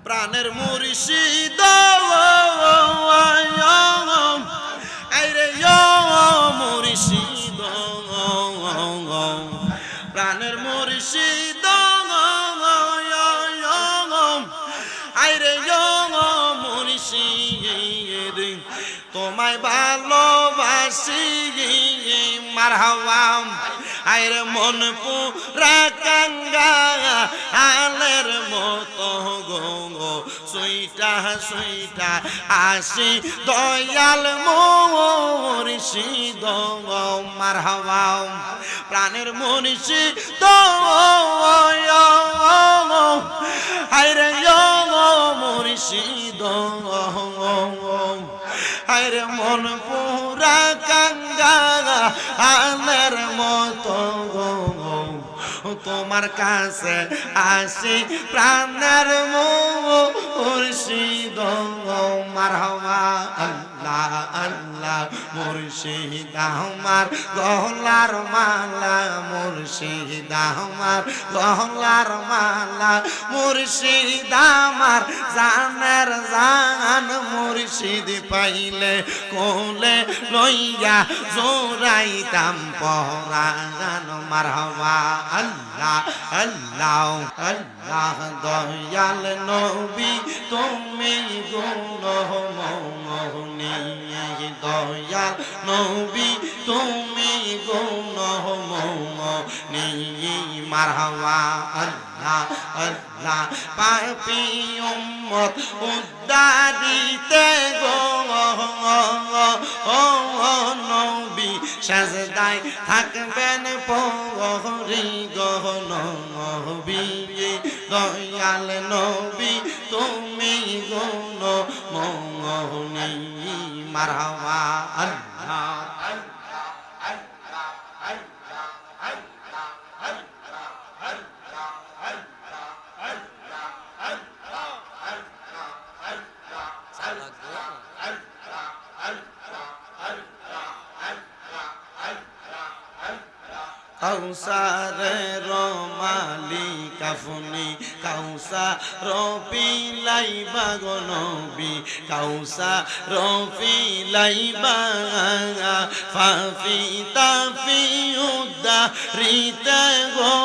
প্রাণের মুর্শিদ আইরে মুর্শিদ প্রাণের মুর্শিদ আইরে মুর্শিদ তোমায় ভালোবাসি মারহাবা আইরে মন পুরা কাঙ্গা আলের মতো গো সুইটা সুইটা আসি দয়াল মুর্শিদ মারহাবা প্রাণের মুর্শিদ আইরে মুর্শিদ আইরে মন পুরা কাঙ্গা আলের মতো গো তোমার কাছে আসি প্রাণের মুর্শিদ মারহাবা আল্লাহ আল্লাহ মুর্শিদ আমার গলার মালা মুর্শিদ আমার গলার মালা মুর্শিদ আমার জানের জান মুর্শিদ পাইলে কোলে লইয়া জোরাইতাম পরাণ মারহাবা আল্লাহ আল্লাহ আল্লাহ দয়াল নবী তুমি গুণমোহনী দয়াল নবী তুমি গুণমোহনী মারহাবা আল্লাহ আল্লাহ পাপী উম্মত উদ্ধারিতে গো নবী সাজদায় থাকবেন পরি গো নবী দয়াল নবী তুমি গুণমোহনী মারহাবা আল্লাহ কাউসারের মালিক আপনি কাউসার পিলাইবা গো নবী কাউসার পিলাইবা ফাফি তাফি উদ্ধারিতে গো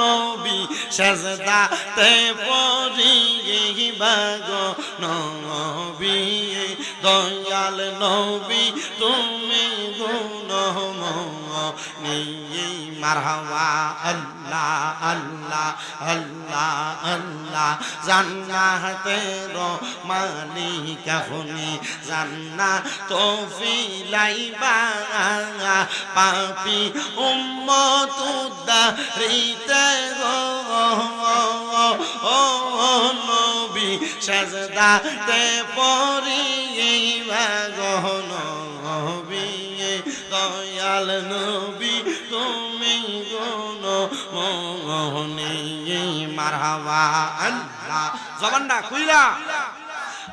নবী সাজদাতে পড়িবা গো নবী দয়াল নবী তুমি গুণমোহনী মারহাবা আল্লাহ আল্লাহ আল্লাহ আল্লাহ জান্নাতের মালিক আপনি জান্নাত ফিলাইবা পাপী উম্মত উদ্ধারিতে গো নবী সাজদাতে পড়িবা গো নবী দয়াল নবী তুমি গুণমোহনী মারহাবা আল্লাহ জবানটা খুইলা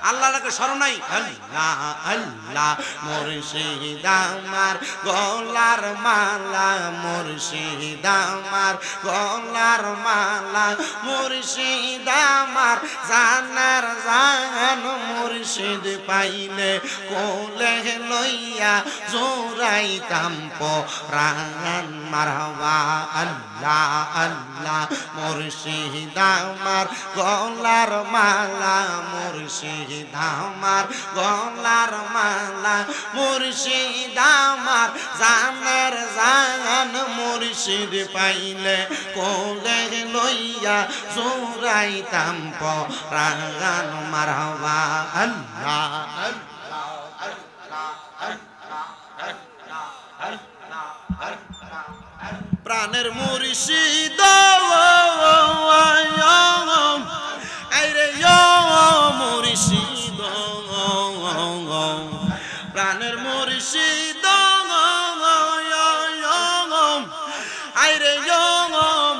আল্লাহকে স্মরণ নাই আল্লাহ আল্লাহ মুর্শিদ আমার গলার মালা মুর্শিদ আমার গলার মালা মুর্শিদ আমার জানার জান মুর্শিদ পাইলে কোলে লইয়া জোরাইতাম পরাণ মারহাবা আল্লাহ আল্লাহ মুর্শিদ আমার গলার মালা মুর্শিদ আমার গলার মালা মুর্শিদ আমার জানের জান মুর্শিদ পাইলে কোলে লইয়া জোরাইতাম পরাণ মারহাবা আল্লাহ প্রাণের মুর্শিদ আইরে মুর্শিদ প্রাণের মুর্শিদ আইরে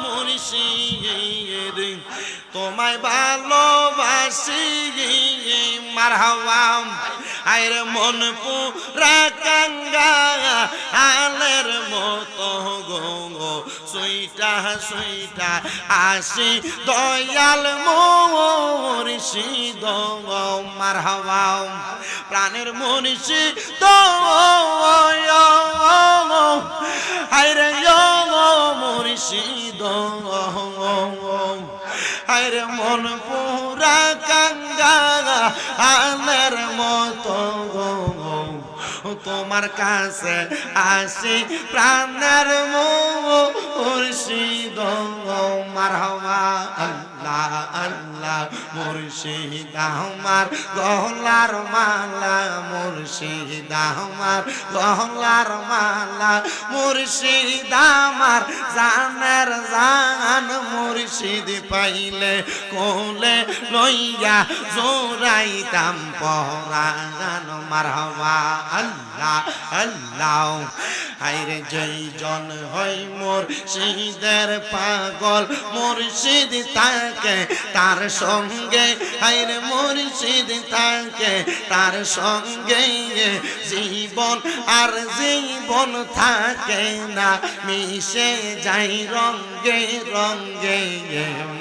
মুর্শিদ তোমায় ভালোবাসি মারহাবা আইরে মন পুরা কাঙ্গা আলের মতো গো সুইটা সুইটা আসি দয়াল মুর্শিদ মারহাবা প্রাণের মুর্শিদ হায়রে মুর্শিদ হায়রে মন পুরা কাঙ্গাল আলের মতো তোমার কাছে আসি প্রাণের মুর্শিদ মারহাবা আল্লাহ আল্লাহ মুর্শিদ আমার গলার মালা মুর্শিদ আমার গলার মালা মুর্শিদ আমার জানের জান মুর্শিদ পাইলে কোলে লইয়া জোরাইতাম পরাণ মারহাবা আল্লাহ আল্লাহ হায়রে যেইজন হয় মুর্শিদের পাগল মুর্শিদ তাকে তার সঙ্গে হায়রে মুর্শিদ তাকে তার সঙ্গে জীবন আর জীবন থাকে না মিশে যাই রঙ্গে রঙ্গে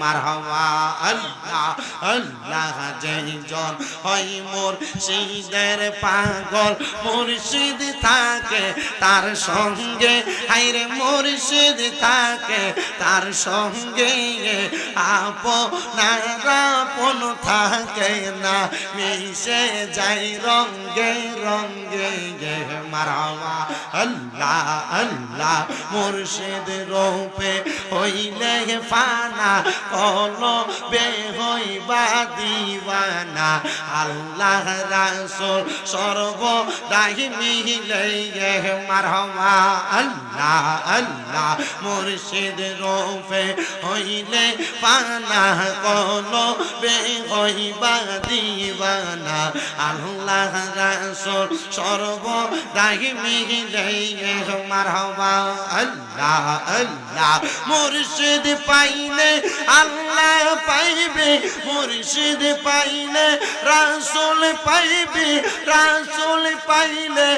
মারহাবা আল্লাহ আল্লাহ যেইজন হয় মুর্শিদের পাগল মুর্শিদ থাকে তার সঙ্গে হায়রে মুর্শিদ থাকে তার সঙ্গে আপন থাকে না মিশে যাই রঙ্গে রঙ্গে মারহাবা আল্লাহ আল্লাহ মুর্শিদ রূপে হইলে ফানা কলবে হইবা দিওয়ানা আল্লাহ রাসূল সর্বদাই মিলে মারহাবা আল্লাহ আল্লাহ মুর্শিদ রূপে হইলে ফানা কলবে হইবা দিওয়ানা আল্লাহ রাসূল সর্বদাই মিলে মারহাবা আল্লাহ আল্লাহ মুর্শিদ পাইলে আল্লাহ পাইবে মুর্শিদ পাইলে রাসূল পাইবে রাসূল পাইলে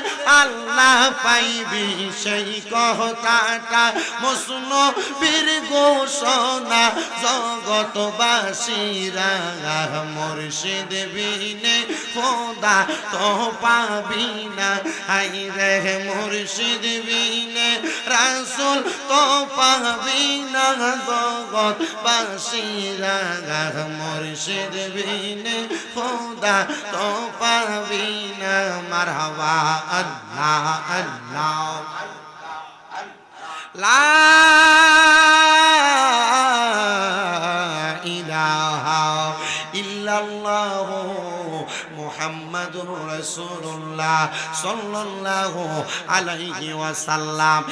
আল্লাহ পাইবি সেই কথাটা মুসনবীর ঘোষণা জগতবাসীরা মুর্শিদ বিনে খোদা তো পাবি না হায়রে মুর্শিদ বিনে রাসূল তো পাবি না জগতবাসীরা মুর্শিদ বিনে খোদা তো পাবি না মারহাবা আল্লাহ আল্লাহ লা ইলাহা ইল্লাল্লাহ মুহাম্মাদুর রাসূলুল্লাহ সাল্লাল্লাহু আলাইহি ওয়াসাল্লাম।